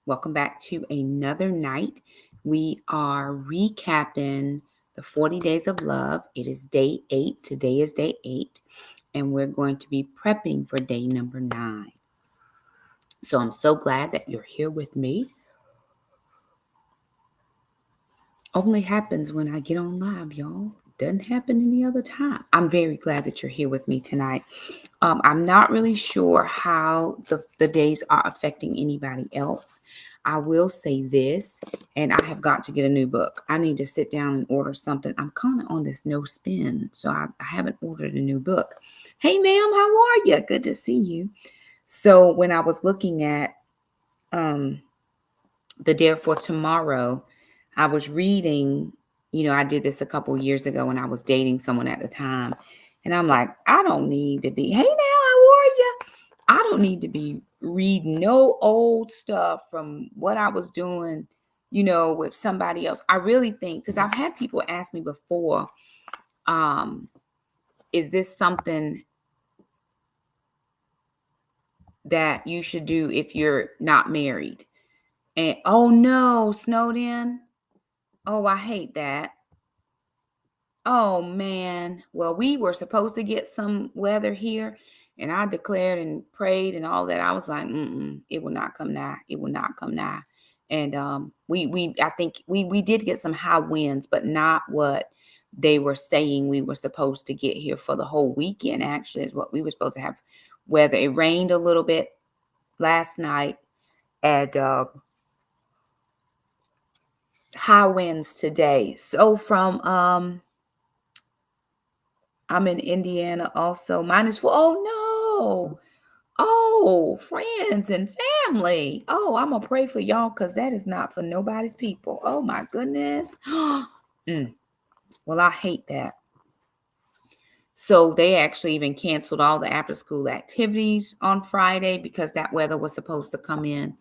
Welcome back to another night. We are recapping the 40 Days of Love. It is day 8. Today is day 8, and we're going to be prepping for day number 9. So I'm so glad that you're here with me. Only happens when I get on live, y'all. Doesn't happen any other time. I'm very glad that you're here with me tonight. I'm not really sure how the days are affecting anybody else. I will say this, and I have got to get a new book. I need to sit down and order something. I'm kind of on this no spin, so I haven't ordered a new book. Hey, ma'am, how are you? Good to see you. So when I was looking at the Dare for Tomorrow, I was reading, I did this a couple years ago when I was dating someone at the time. And I'm like, I don't need to be, hey now, how are you? I don't need to be reading no old stuff from what I was doing, with somebody else. I really think, because I've had people ask me before, um, is this something that you should do if you're not married? And oh no, snowed in. Oh, I hate that. Oh man. Well, we were supposed to get some weather here, and I declared and prayed and all that. I was like, it will not come nigh. It will not come nigh. And we I think we did get some high winds, but not what they were saying we were supposed to get here for the whole weekend. Actually, is what we were supposed to have weather. It rained a little bit last night, and high winds today. So from I'm in Indiana also. -4. Oh no. Oh, friends and family. Oh, I'm gonna pray for y'all because that is not for nobody's people. Oh my goodness. Well, I hate that. So they actually even canceled all the after school activities on Friday because that weather was supposed to come in.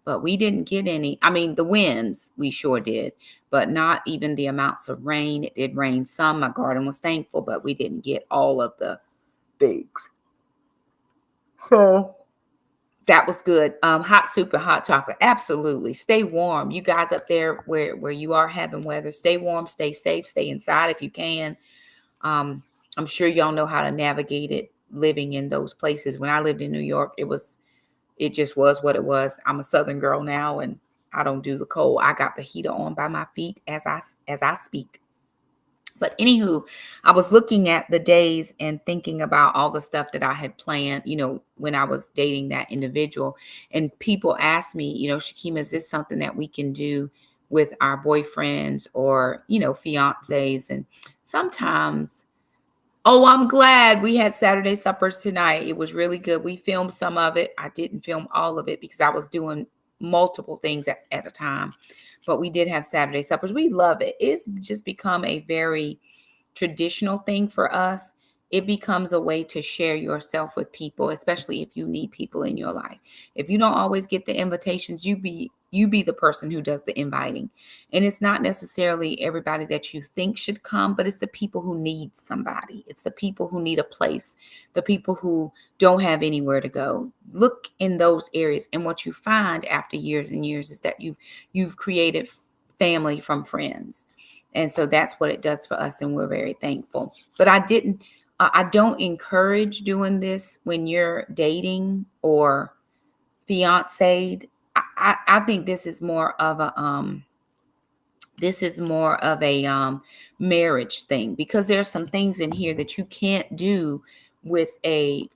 But we didn't get any. I mean, the winds, we sure did, but not even the amounts of rain. It did rain some. My garden was thankful, but we didn't get all of the things. So that was good. Hot soup and hot chocolate. Absolutely. Stay warm. You guys up there where you are having weather, stay warm, stay safe, stay inside if you can. I'm sure y'all know how to navigate it living in those places. When I lived in New York, it just was what it was. I'm a Southern girl now, and I don't do the cold. I got the heater on by my feet as I speak. But anywho, I was looking at the days and thinking about all the stuff that I had planned, when I was dating that individual. And people asked me, Shakima, is this something that we can do with our boyfriends or, fiancés? And sometimes, oh, I'm glad we had Saturday suppers tonight. It was really good. We filmed some of it. I didn't film all of it because I was doing multiple things at a time, but we did have Saturday suppers. We love it. It's just become a very traditional thing for us. It becomes a way to share yourself with people, especially if you need people in your life. If you don't always get the invitations, you be the person who does the inviting. And it's not necessarily everybody that you think should come, but it's the people who need somebody. It's the people who need a place, the people who don't have anywhere to go. Look in those areas, and what you find after years and years is that you've created family from friends. And so that's what it does for us, and we're very thankful. But I don't encourage doing this when you're dating or fiancéed. I think this is more of a marriage thing, because there's some things in here that you can't do with a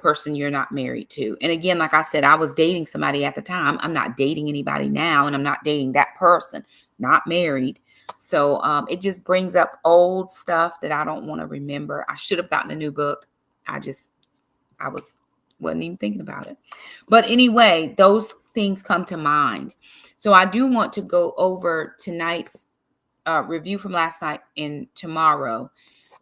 person you're not married to. And again, like I said, I was dating somebody at the time. I'm not dating anybody now, and I'm not dating that person, not married. So it just brings up old stuff that I don't want to remember. I should have gotten a new book. Wasn't even thinking about it. But anyway, those things come to mind. So I do want to go over tonight's review from last night and tomorrow.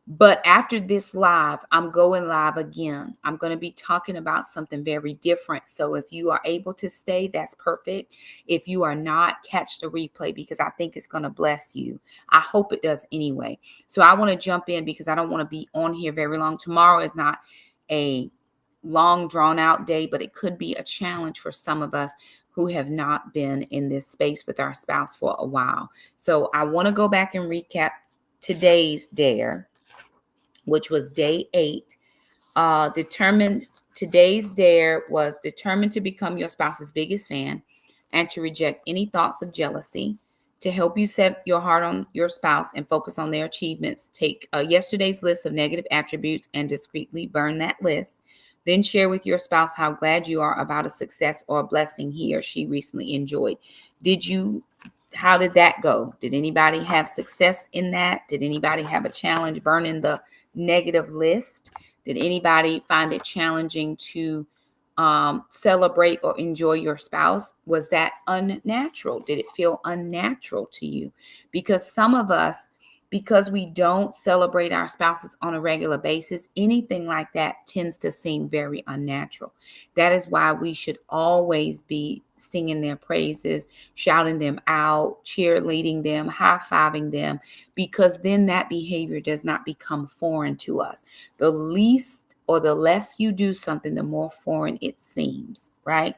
But after this live, I'm going live again. I'm going to be talking about something very different. So if you are able to stay, that's perfect. If you are not, catch the replay because I think it's going to bless you. I hope it does anyway. So I want to jump in because I don't want to be on here very long. Tomorrow is not a long drawn out day, but it could be a challenge for some of us. who have not been in this space with our spouse for a while. So I want to go back and recap today's dare, which was day 8. Today's dare was determined to become your spouse's biggest fan and to reject any thoughts of jealousy. To help you set your heart on your spouse and focus on their achievements, take yesterday's list of negative attributes and discreetly burn that list. Then share with your spouse how glad you are about a success or a blessing he or she recently enjoyed. How did that go? Did anybody have success in that? Did anybody have a challenge burning the negative list? Did anybody find it challenging to celebrate or enjoy your spouse? Was that unnatural? Did it feel unnatural to you? Because some of us, because we don't celebrate our spouses on a regular basis, anything like that tends to seem very unnatural. That is why we should always be singing their praises, shouting them out, cheerleading them, high-fiving them, because then that behavior does not become foreign to us. The least or the less you do something, the more foreign it seems, right?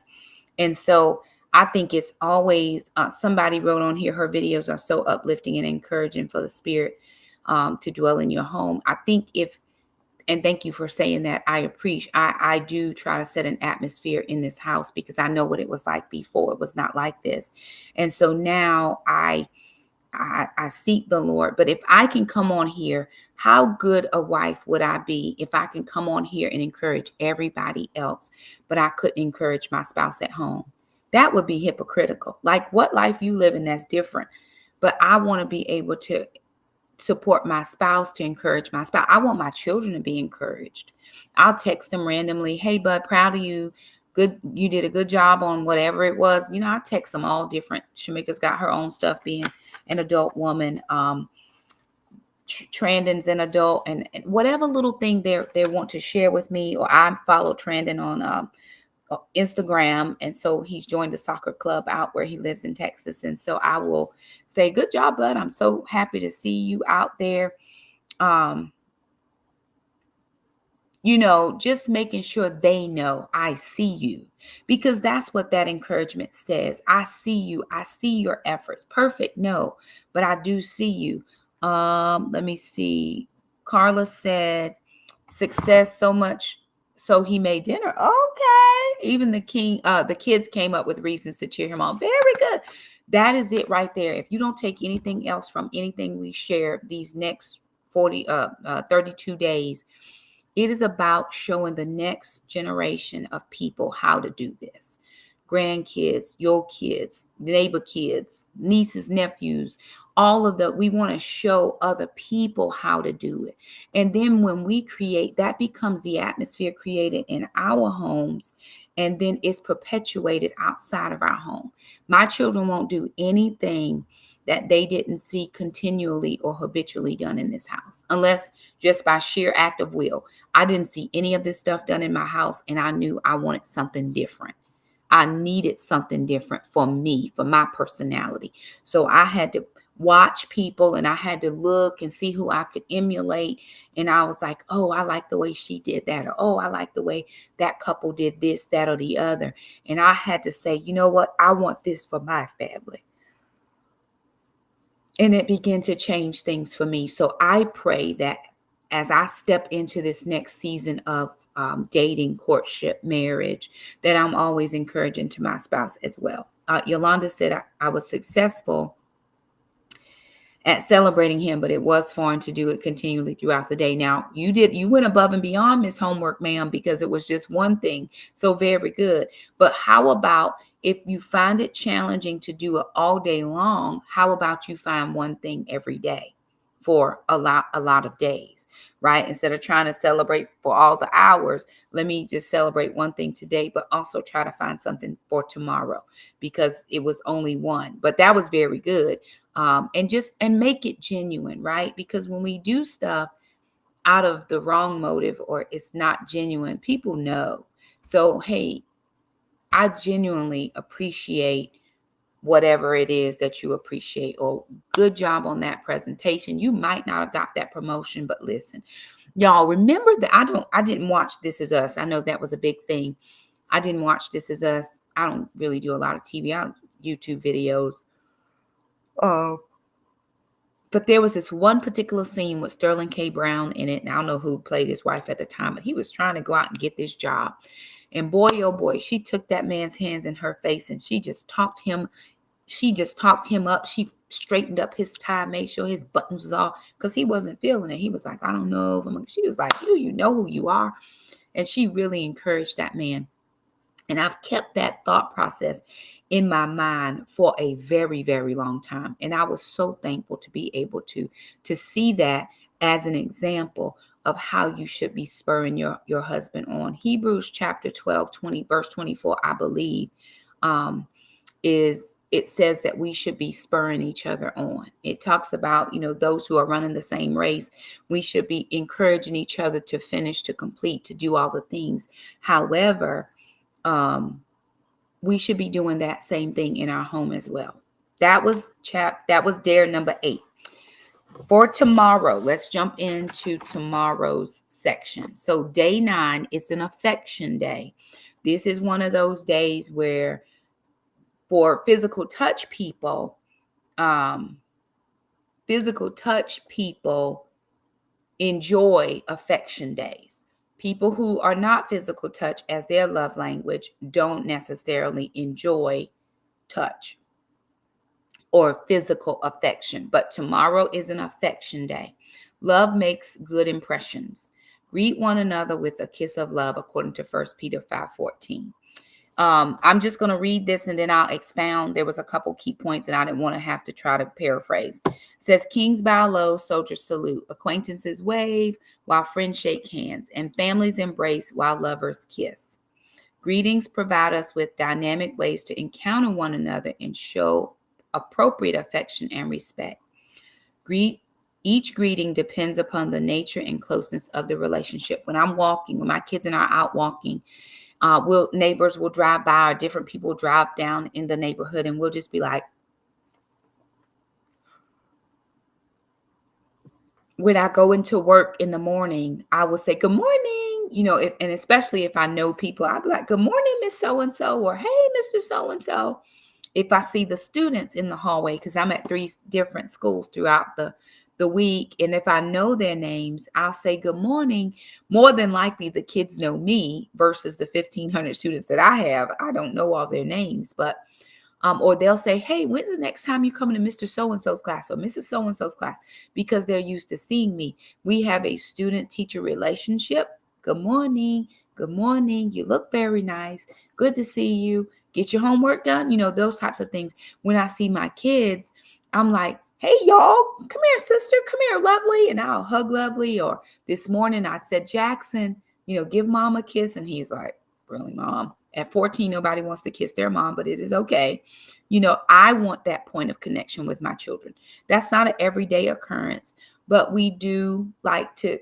And so I think it's always, somebody wrote on here, her videos are so uplifting and encouraging for the spirit to dwell in your home. I think and thank you for saying that. I do try to set an atmosphere in this house because I know what it was like before. It was not like this. And so now I seek the Lord. But if I can come on here, how good a wife would I be if I can come on here and encourage everybody else, but I couldn't encourage my spouse at home? That would be hypocritical. Like, what life you live in that's different. But I want to be able to support my spouse, to encourage my spouse. I want my children to be encouraged. I'll text them randomly, hey, bud, proud of you. Good, you did a good job on whatever it was. I text them all different. Shamika's got her own stuff, being an adult woman. Trandon's an adult, and whatever little thing they want to share with me, or I follow Trandon on Instagram, and so he's joined the soccer club out where he lives in Texas, and so I will say, good job, bud, I'm so happy to see you out there. Just making sure they know I see you, because that's what that encouragement says. I see you. I see your efforts. Perfect. No, but I do see you. Let me see. Carla said, success so much so he made dinner. Okay. Even the kids came up with reasons to cheer him on. Very good. That is it right there. If you don't take anything else from anything we share these next 32 days, it is about showing the next generation of people how to do this. Grandkids, your kids, neighbor kids, nieces, nephews, we want to show other people how to do it. And then when we create, that becomes the atmosphere created in our homes, and then it's perpetuated outside of our home. My children won't do anything that they didn't see continually or habitually done in this house, unless just by sheer act of will. I didn't see any of this stuff done in my house, and I knew I wanted something different. I needed something different for me, for my personality. So I had to watch people, and I had to look and see who I could emulate. And I was like, oh, I like the way she did that. Or, oh, I like the way that couple did this, that, or the other. And I had to say, you know what? I want this for my family. And it began to change things for me. So I pray that as I step into this next season of dating, courtship, marriage, that I'm always encouraging to my spouse as well. Yolanda said I was successful at celebrating him, but it was foreign to do it continually throughout the day. Now, you went above and beyond, Miss Homework, ma'am, because it was just one thing. So very good. But how about if you find it challenging to do it all day long, how about you find one thing every day for a lot of days, right? Instead of trying to celebrate for all the hours, let me just celebrate one thing today, but also try to find something for tomorrow, because it was only one. But that was very good. And make it genuine, right? Because when we do stuff out of the wrong motive, or it's not genuine, people know. So, hey, I genuinely appreciate whatever it is that you appreciate, or good job on that presentation. You might not have got that promotion, but listen, y'all, remember that I didn't watch This Is Us. I know that was a big thing. I didn't watch This Is Us I don't really do a lot of TV, YouTube videos. But there was this one particular scene with Sterling K. Brown in it. And I don't know who played his wife at the time, but he was trying to go out and get this job. And boy, oh boy, she took that man's hands in her face and she just talked him up. She straightened up his tie, made sure his buttons was off, because he wasn't feeling it. He was like, I don't know if I'm. She was like, you know who you are. And she really encouraged that man. And I've kept that thought process in my mind for a very, very long time. And I was so thankful to be able to see that as an example of how you should be spurring your husband on. Hebrews chapter 12, verse 24, I believe, it says that we should be spurring each other on. It talks about, those who are running the same race. We should be encouraging each other to finish, to complete, to do all the things. However, we should be doing that same thing in our home as well. That was dare number 8. For tomorrow, let's jump into tomorrow's section. So day 9 is an affection day. This is one of those days where, for physical touch people enjoy affection days. People who are not physical touch as their love language don't necessarily enjoy touch or physical affection. But tomorrow is an affection day. Love makes good impressions. Greet one another with a kiss of love, according to 1 Peter 5:14. I'm just going to read this and then I'll expound. There was a couple key points and I didn't want to have to try to paraphrase. It says, kings bow low, soldiers salute, acquaintances wave while friends shake hands, and families embrace while lovers kiss. Greetings provide us with dynamic ways to encounter one another and show appropriate affection and respect. Each greeting depends upon the nature and closeness of the relationship. When I'm walking, when my kids and I are out walking, neighbors will drive by, or different people drive down in the neighborhood, and we'll just be like, when I go into work in the morning, I will say, good morning, and especially if I know people, I'll be like, good morning, Miss So-and-so, or hey, Mr. So-and-so. If I see the students in the hallway, because I'm at 3 different schools throughout the week, and if I know their names, I'll say good morning. More than likely, the kids know me versus the 1,500 students that I have. I don't know all their names, but or they'll say, hey, when's the next time you come to Mr. So-and-so's class or Mrs. So-and-so's class? Because they're used to seeing me. We have a student-teacher relationship. Good morning. Good morning. You look very nice. Good to see you. Get your homework done. Those types of things. When I see my kids, I'm like, hey, y'all, come here, sister. Come here, Lovely. And I'll hug Lovely. Or this morning I said, Jackson, give mom a kiss. And he's like, really, mom? At 14, nobody wants to kiss their mom, but it is okay. I want that point of connection with my children. That's not an everyday occurrence, but we do like to,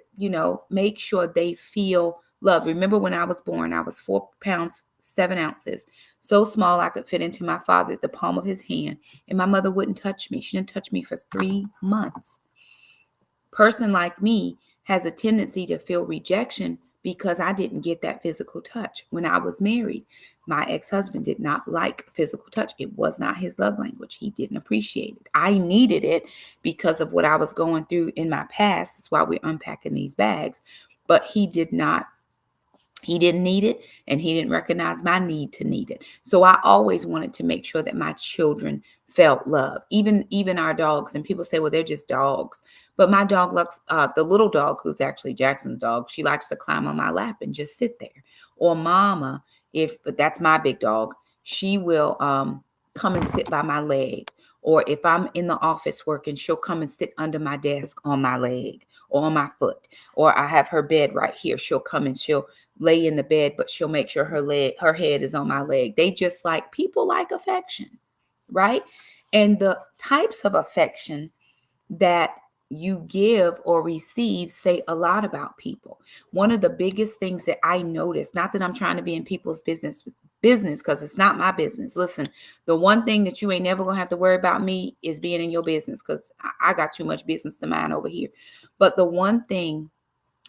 make sure they feel love. Remember when I was born, I was 4 pounds, 7 ounces. So small I could fit into my father's, the palm of his hand. And my mother wouldn't touch me. She didn't touch me for 3 months. Person like me has a tendency to feel rejection because I didn't get that physical touch. When I was married, my ex-husband did not like physical touch. It was not his love language. He didn't appreciate it. I needed it because of what I was going through in my past. That's why we're unpacking these bags. But he didn't need it, and he didn't recognize my need to need it. So I always wanted to make sure that my children felt love, even our dogs. And people say, well, they're just dogs. But my dog likes, the little dog, who's actually Jackson's dog, she likes to climb on my lap and just sit there. Or Mama, but that's my big dog, she will come and sit by my leg. Or if I'm in the office working, she'll come and sit under my desk on my leg or on my foot. Or I have her bed right here. She'll come and she'll lay in the bed, but she'll make sure her head is on my leg. They just like, people like affection, right? And the types of affection that you give or receive say a lot about people. One of the biggest things that I noticed, not that I'm trying to be in people's business, because it's not my business. Listen, the one thing that you ain't never gonna have to worry about me is being in your business, because I got too much business to mind over here. But the one thing,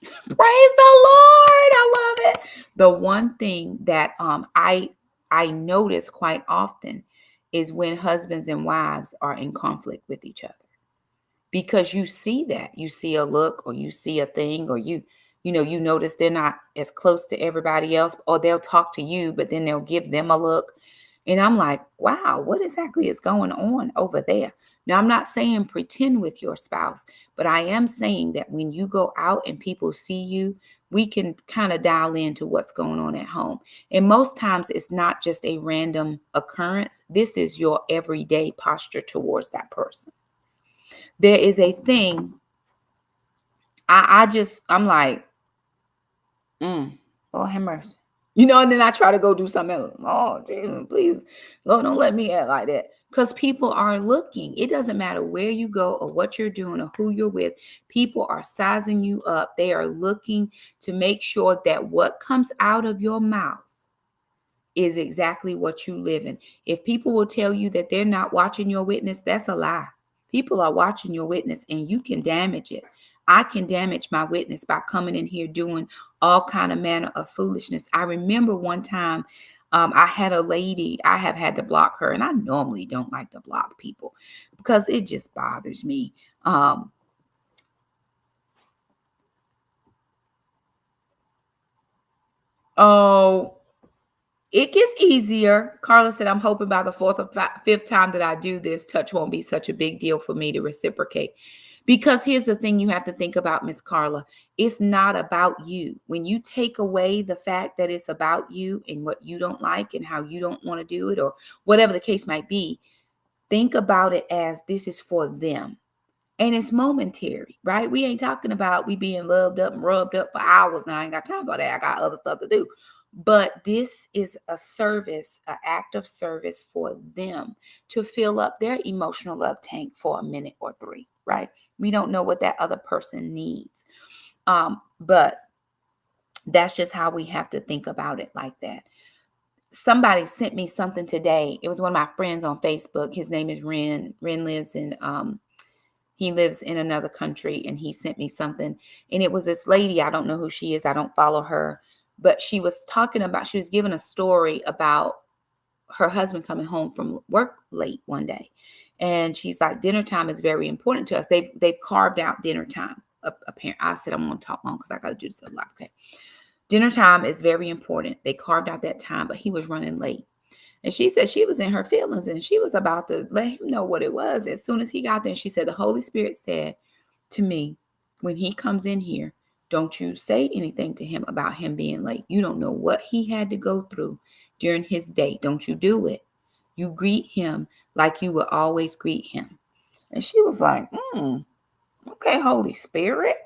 praise the Lord, I love it. The one thing that I I notice quite often is when husbands and wives are in conflict with each other, because you see that. You see a look, or you see a thing, or you notice they're not as close to everybody else, or they'll talk to you but then they'll give them a look, and I'm like, wow, what exactly is going on over there? Now, I'm not saying pretend with your spouse, but I am saying that when you go out and people see you, we can kind of dial into what's going on at home. And most times it's not just a random occurrence. This is your everyday posture towards that person. There is a thing. I'm like, Lord have mercy. And then I try to go do something else. Oh, Jesus, please, Lord, don't let me act like that. Because people are looking. It doesn't matter where you go or what you're doing or who you're with. People are sizing you up. They are looking to make sure that what comes out of your mouth is exactly what you live in. If people will tell you that they're not watching your witness, that's a lie. People are watching your witness, and you can damage it. I can damage my witness by coming in here doing all kind of manner of foolishness. I remember one time I had a lady, I have had to block her, and I normally don't like to block people because it just bothers me. Oh, it gets easier. Carla said, I'm hoping by the fourth or fifth time that I do this, touch won't be such a big deal for me to reciprocate. Because here's the thing you have to think about, Miss Carla. It's not about you. When you take away the fact that it's about you and what you don't like and how you don't want to do it, or whatever the case might be, think about it as this is for them. And it's momentary, right? We ain't talking about we being loved up and rubbed up for hours. Now I ain't got time for that. I got other stuff to do. But this is a service, an act of service for them to fill up their emotional love tank for a minute or three, right? We don't know what that other person needs. But that's just how we have to think about it, like that. Somebody sent me something today. It was one of my friends on Facebook. His name is Ren. Ren lives in he lives in another country, and he sent me something. And it was this lady. I don't know who she is. I don't follow her. But she was giving a story about her husband coming home from work late one day. And she's like, dinner time is very important to us. They've carved out dinner time. Apparently, I said I'm going to talk long because I got to do this a lot. Okay. Dinner time is very important. They carved out that time, but he was running late. And she said she was in her feelings, and she was about to let him know what it was. As soon as he got there, and she said, the Holy Spirit said to me, when he comes in here, don't you say anything to him about him being late. You don't know what he had to go through during his day. Don't you do it. You greet him like you would always greet him. And she was like, okay, Holy Spirit.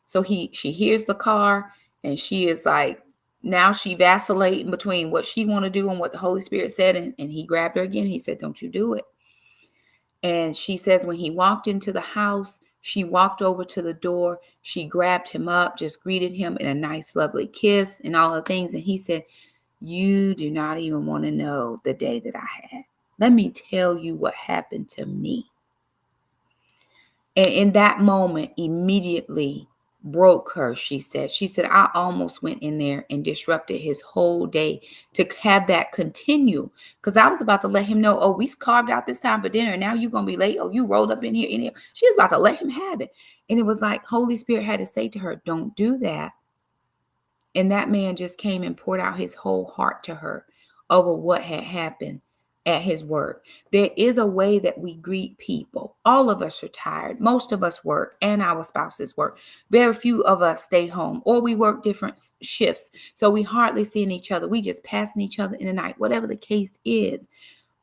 So she hears the car, and she is like, now she vacillating between what she want to do and what the Holy Spirit said. And he grabbed her again. He said, don't you do it. And she says, when he walked into the house, she walked over to the door. She grabbed him up, just greeted him in a nice, lovely kiss and all the things. And he said, you do not even want to know the day that I had. Let me tell you what happened to me. And in that moment, immediately broke her, she said. She said, I almost went in there and disrupted his whole day to have that continue. Because I was about to let him know, oh, we carved out this time for dinner, and now you're going to be late. Oh, you rolled up in here. She was about to let him have it. And it was like Holy Spirit had to say to her, don't do that. And that man just came and poured out his whole heart to her over what had happened at his work. There is a way that we greet people. All of us are tired. Most of us work, and our spouses work. Very few of us stay home, or we work different shifts. So we hardly seeing each other. We just passing each other in the night, whatever the case is.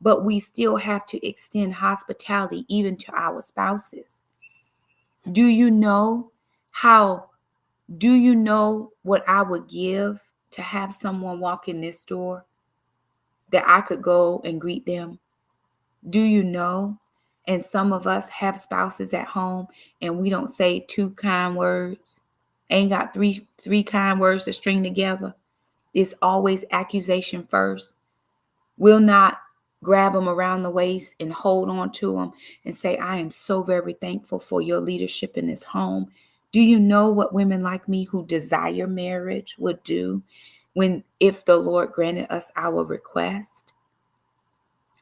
But we still have to extend hospitality even to our spouses. Do you know what I would give to have someone walk in this door that I could go and greet them? Do you know? And some of us have spouses at home, and we don't say 2 kind words. Ain't got three kind words to string together. It's always accusation first. We'll not grab them around the waist and hold on to them and say, I am so very thankful for your leadership in this home. Do you know what women like me who desire marriage would do? if the Lord granted us our request?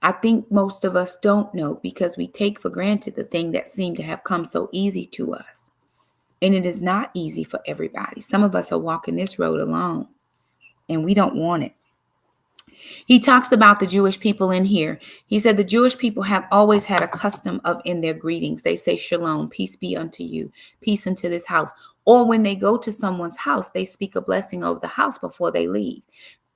I think most of us don't know because we take for granted the thing that seemed to have come so easy to us. And it is not easy for everybody. Some of us are walking this road alone and we don't want it. He talks about the Jewish people in here. He said the Jewish people have always had a custom of in their greetings. They say shalom, peace be unto you, peace into this house. Or when they go to someone's house, they speak a blessing over the house before they leave.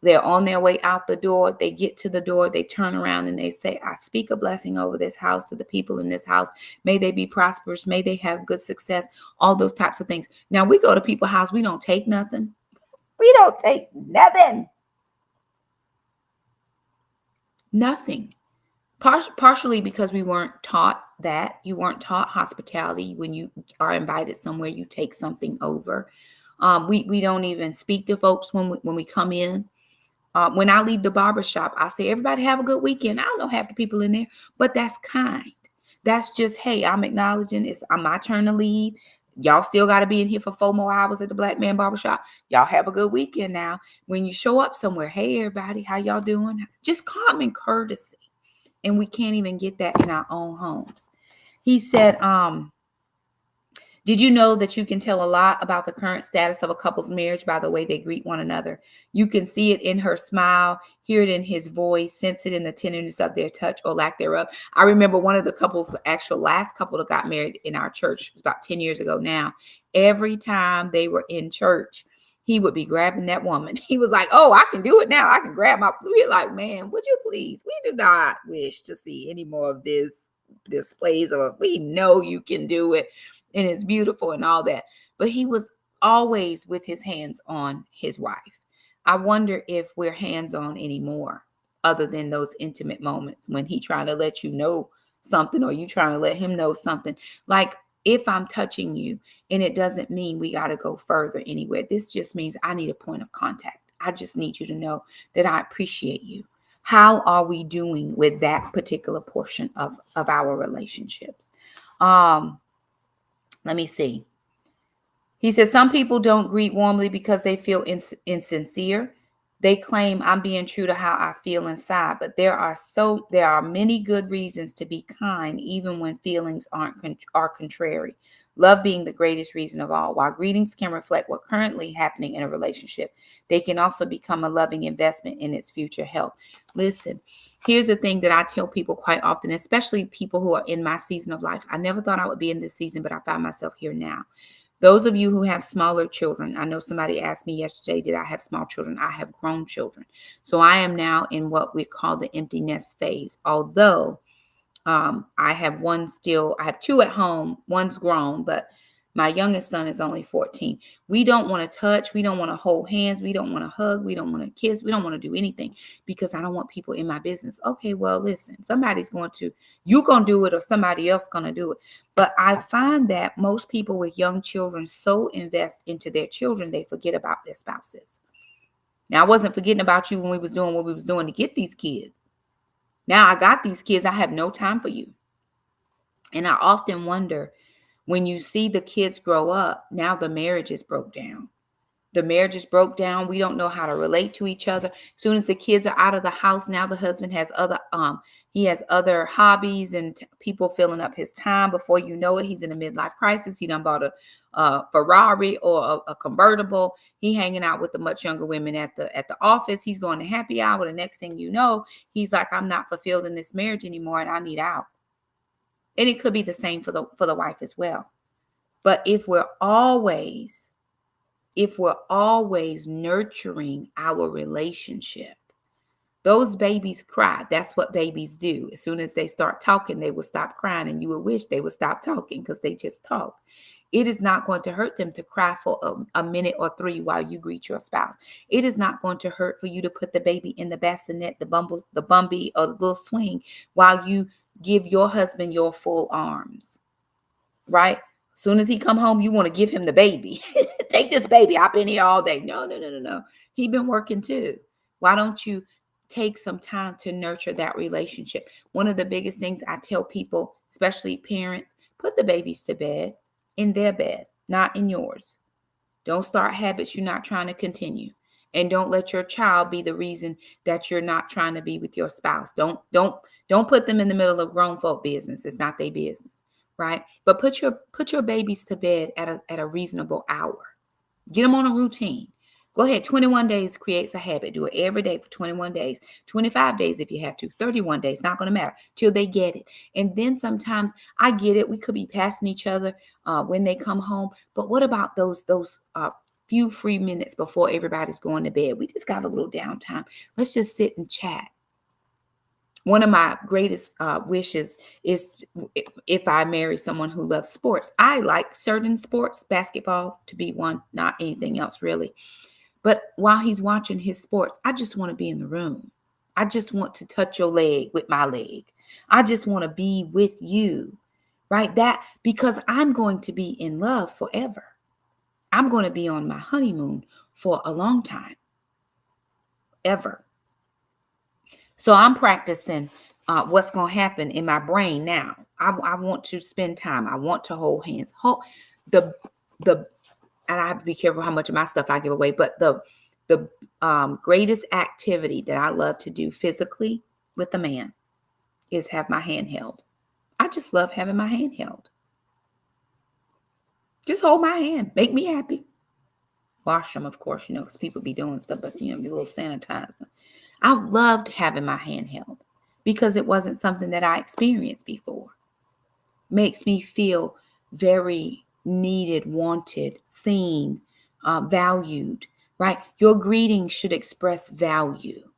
They're on their way out the door. They get to the door. They turn around and they say, I speak a blessing over this house to the people in this house. May they be prosperous. May they have good success. All those types of things. Now we go to people's house. We don't take nothing. We don't take nothing. Nothing. Partially because we weren't taught that. You weren't taught hospitality. When you are invited somewhere, you take something over. We don't even speak to folks when we come in. When I leave the barbershop, I say, everybody have a good weekend. I don't know half the people in there, but that's kind. That's just, hey, I'm acknowledging it's my turn to leave. Y'all still got to be in here for 4 more hours at the Black Man Barbershop. Y'all have a good weekend now. When you show up somewhere, hey, everybody, how y'all doing? Just common courtesy. And we can't even get that in our own homes. He said, did you know that you can tell a lot about the current status of a couple's marriage by the way they greet one another? You can see it in her smile, hear it in his voice, sense it in the tenderness of their touch or lack thereof. I remember one of the couples, the actual last couple that got married in our church, it was about 10 years ago now. Every time they were in church, he would be grabbing that woman. He was like, oh, I can do it now. I can grab my, we're like, man, would you please? We do not wish to see any more of this displays of, we know you can do it. And it's beautiful and all that. But he was always with his hands on his wife. I wonder if we're hands-on anymore other than those intimate moments when he trying to let you know something or you trying to let him know something. Like if I'm touching you and it doesn't mean we got to go further anywhere. This just means I need a point of contact. I just need you to know that I appreciate you. How are we doing with that particular portion of our relationships? Let me see. He says some people don't greet warmly because they feel insincere. They claim I'm being true to how I feel inside, but there are many good reasons to be kind, even when feelings are contrary. Love being the greatest reason of all. While greetings can reflect what's currently happening in a relationship, they can also become a loving investment in its future health. Listen, here's the thing that I tell people quite often, especially people who are in my season of life. I never thought I would be in this season, but I find myself here now. Those of you who have smaller children, I know somebody asked me yesterday, did I have small children? I have grown children. So I am now in what we call the empty nest phase. Although I have two at home, one's grown, but my youngest son is only 14. We don't want to touch. We don't want to hold hands. We don't want to hug. We don't want to kiss. We don't want to do anything because I don't want people in my business. Okay, well, listen, you're going to do it or somebody else going to do it. But I find that most people with young children so invest into their children, they forget about their spouses. Now, I wasn't forgetting about you when we was doing what we was doing to get these kids. Now I got these kids. I have no time for you. And I often wonder, when you see the kids grow up, now the marriage is broke down. The marriage is broke down. We don't know how to relate to each other. As soon as the kids are out of the house, now the husband has other hobbies and people filling up his time. Before you know it, he's in a midlife crisis. He done bought a Ferrari or a convertible. He hanging out with the much younger women at the office. He's going to happy hour. The next thing you know, he's like, I'm not fulfilled in this marriage anymore and I need out. And it could be the same for the wife as well. But if we're always nurturing our relationship, those babies cry. That's what babies do. As soon as they start talking, they will stop crying, and you will wish they would stop talking because they just talk. It is not going to hurt them to cry for a minute or 3 while you greet your spouse. It is not going to hurt for you to put the baby in the bassinet, the bumby, or the little swing while you give your husband your full arms, right? As soon as he come home, you want to give him the baby. Take this baby. I've been here all day. No. He been working too. Why don't you take some time to nurture that relationship? One of the biggest things I tell people, especially parents, put the babies to bed in their bed, not in yours. Don't start habits you're not trying to continue. And don't let your child be the reason that you're not trying to be with your spouse. Don't put them in the middle of grown folk business. It's not their business, right? But put your babies to bed at a reasonable hour. Get them on a routine. Go ahead. 21 days creates a habit. Do it every day for 21 days, 25 days if you have to, 31 days, not going to matter till they get it. And then sometimes I get it. We could be passing each other when they come home. But what about those few free minutes before everybody's going to bed? We just got a little downtime. Let's just sit and chat. One of my greatest wishes is if I marry someone who loves sports. I like certain sports, basketball to be one, not anything else really. But while he's watching his sports, I just want to be in the room. I just want to touch your leg with my leg. I just want to be with you, right? That because I'm going to be in love forever. I'm going to be on my honeymoon for a long time, ever. So I'm practicing what's going to happen in my brain now. I want to spend time. I want to hold hands. And I have to be careful how much of my stuff I give away, but the greatest activity that I love to do physically with a man is have my hand held. I just love having my hand held. Just hold my hand. Make me happy. Wash them, of course, because people be doing stuff, but, be a little sanitizer. I've loved having my hand held because it wasn't something that I experienced before. Makes me feel very needed, wanted, seen, valued, right? Your greeting should express value.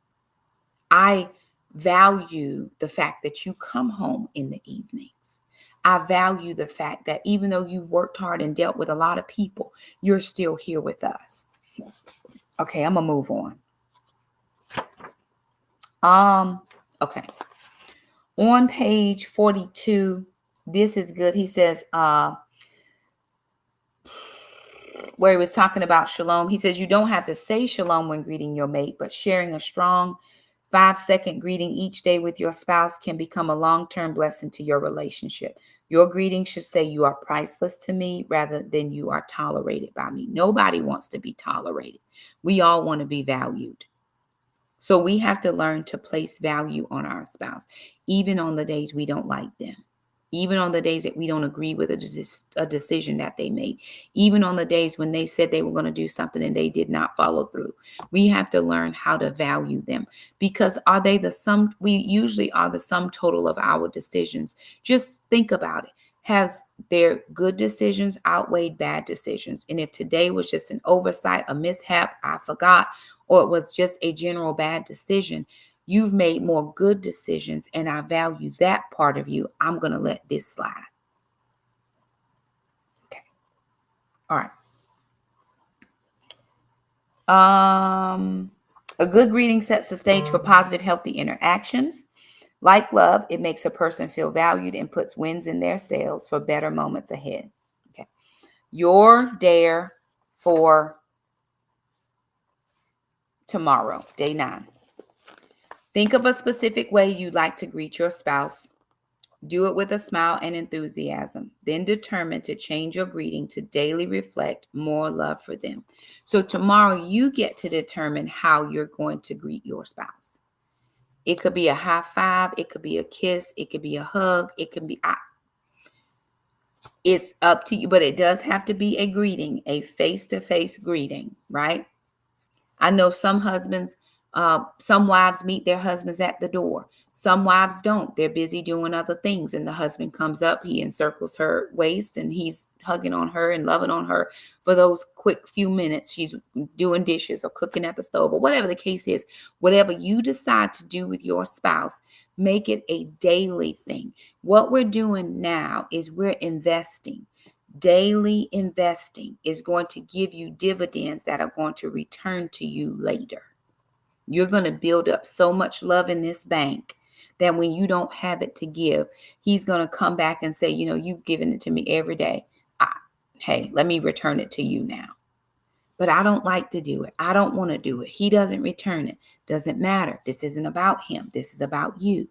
I value the fact that you come home in the evenings. I value the fact that even though you've worked hard and dealt with a lot of people, you're still here with us. Okay, I'm gonna move on. Okay. On page 42, this is good. He says, where he was talking about shalom, he says, you don't have to say shalom when greeting your mate, but sharing a strong 5-second greeting each day with your spouse can become a long-term blessing to your relationship. Your greeting should say you are priceless to me rather than you are tolerated by me. Nobody wants to be tolerated. We all want to be valued. So we have to learn to place value on our spouse, even on the days we don't like them, even on the days that we don't agree with a decision that they made, even on the days when they said they were going to do something and they did not follow through. We have to learn how to value them because we usually are the sum total of our decisions. Just think about it. Has their good decisions outweighed bad decisions? And if today was just an oversight, a mishap, I forgot, or it was just a general bad decision, you've made more good decisions, and I value that part of you. I'm going to let this slide. Okay. All right. A good greeting sets the stage for positive, healthy interactions. Like love, it makes a person feel valued and puts winds in their sails for better moments ahead. Okay. Your dare for tomorrow, day 9. Think of a specific way you'd like to greet your spouse. Do it with a smile and enthusiasm. Then determine to change your greeting to daily reflect more love for them. So tomorrow you get to determine how you're going to greet your spouse. It could be a high five. It could be a kiss. It could be a hug. It can be, it's up to you, but it does have to be a greeting, a face-to-face greeting, right? I know some husbands, some wives meet their husbands at the door. Some wives don't. They're busy doing other things. And the husband comes up, he encircles her waist and he's hugging on her and loving on her for those quick few minutes. She's doing dishes or cooking at the stove or whatever the case is. Whatever you decide to do with your spouse, make it a daily thing. What we're doing now is we're investing. Daily investing is going to give you dividends that are going to return to you later. You're going to build up so much love in this bank that when you don't have it to give, he's going to come back and say, you've given it to me every day. Hey, let me return it to you now. But I don't like to do it. I don't want to do it. He doesn't return it. Doesn't matter. This isn't about him. This is about you.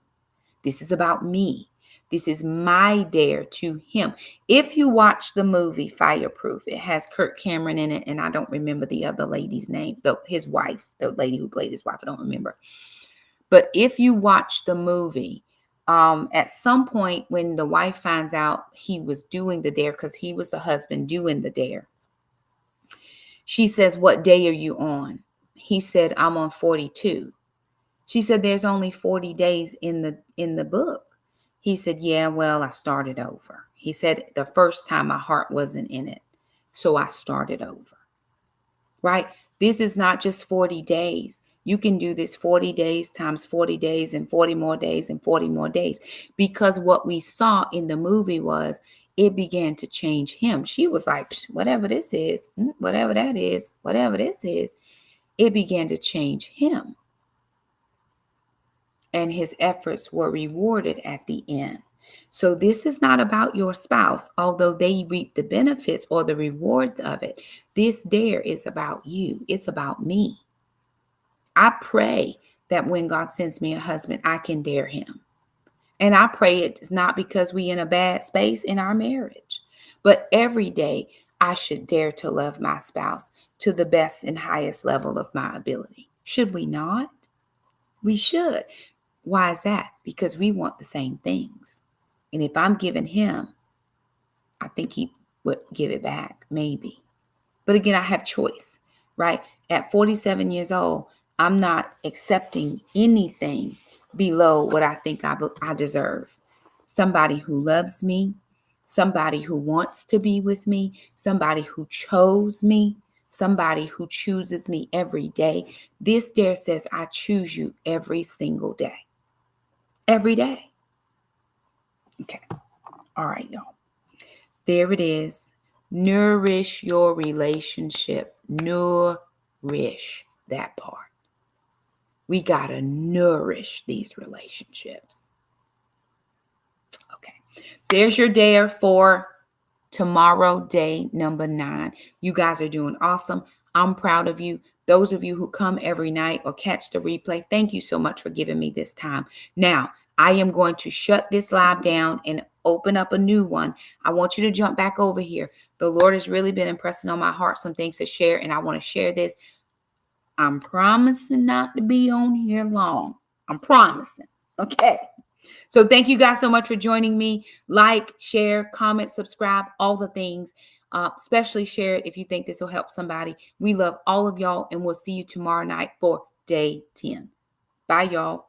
This is about me. This is my dare to him. If you watch the movie Fireproof, it has Kirk Cameron in it, and I don't remember the other lady's name, his wife, the lady who played his wife, I don't remember. But if you watch the movie, at some point when the wife finds out he was doing the dare, because he was the husband doing the dare, she says, "What day are you on?" He said, "I'm on 42." She said, "There's only 40 days in the book." He said, "Yeah, well, I started over." He said, "The first time my heart wasn't in it, so I started over." Right? This is not just 40 days. You can do this 40 days times 40 days and 40 more days and 40 more days. Because what we saw in the movie was it began to change him. She was like, whatever this is, whatever that is, whatever this is, it began to change him. And his efforts were rewarded at the end. So this is not about your spouse, although they reap the benefits or the rewards of it. This dare is about you. It's about me. I pray that when God sends me a husband, I can dare him. And I pray it's not because we're in a bad space in our marriage, but every day I should dare to love my spouse to the best and highest level of my ability. Should we not? We should. Why is that? Because we want the same things. And if I'm giving him, I think he would give it back, maybe. But again, I have choice, right? At 47 years old, I'm not accepting anything below what I think I deserve. Somebody who loves me, somebody who wants to be with me, somebody who chose me, somebody who chooses me every day. This dare says, I choose you every single day. Every day. Okay. All right, y'all. There it is. Nourish your relationship. Nourish that part. We got to nourish these relationships. Okay. There's your dare for tomorrow, day number 9. You guys are doing awesome. I'm proud of you. Those of you who come every night or catch the replay, thank you so much for giving me this time. Now, I am going to shut this live down and open up a new one. I want you to jump back over here. The Lord has really been impressing on my heart some things to share, and I want to share this. I'm promising not to be on here long. I'm promising. Okay. So thank you guys so much for joining me. Like, share, comment, subscribe, all the things. Especially share it if you think this will help somebody. We love all of y'all, and we'll see you tomorrow night for day 10. Bye, y'all.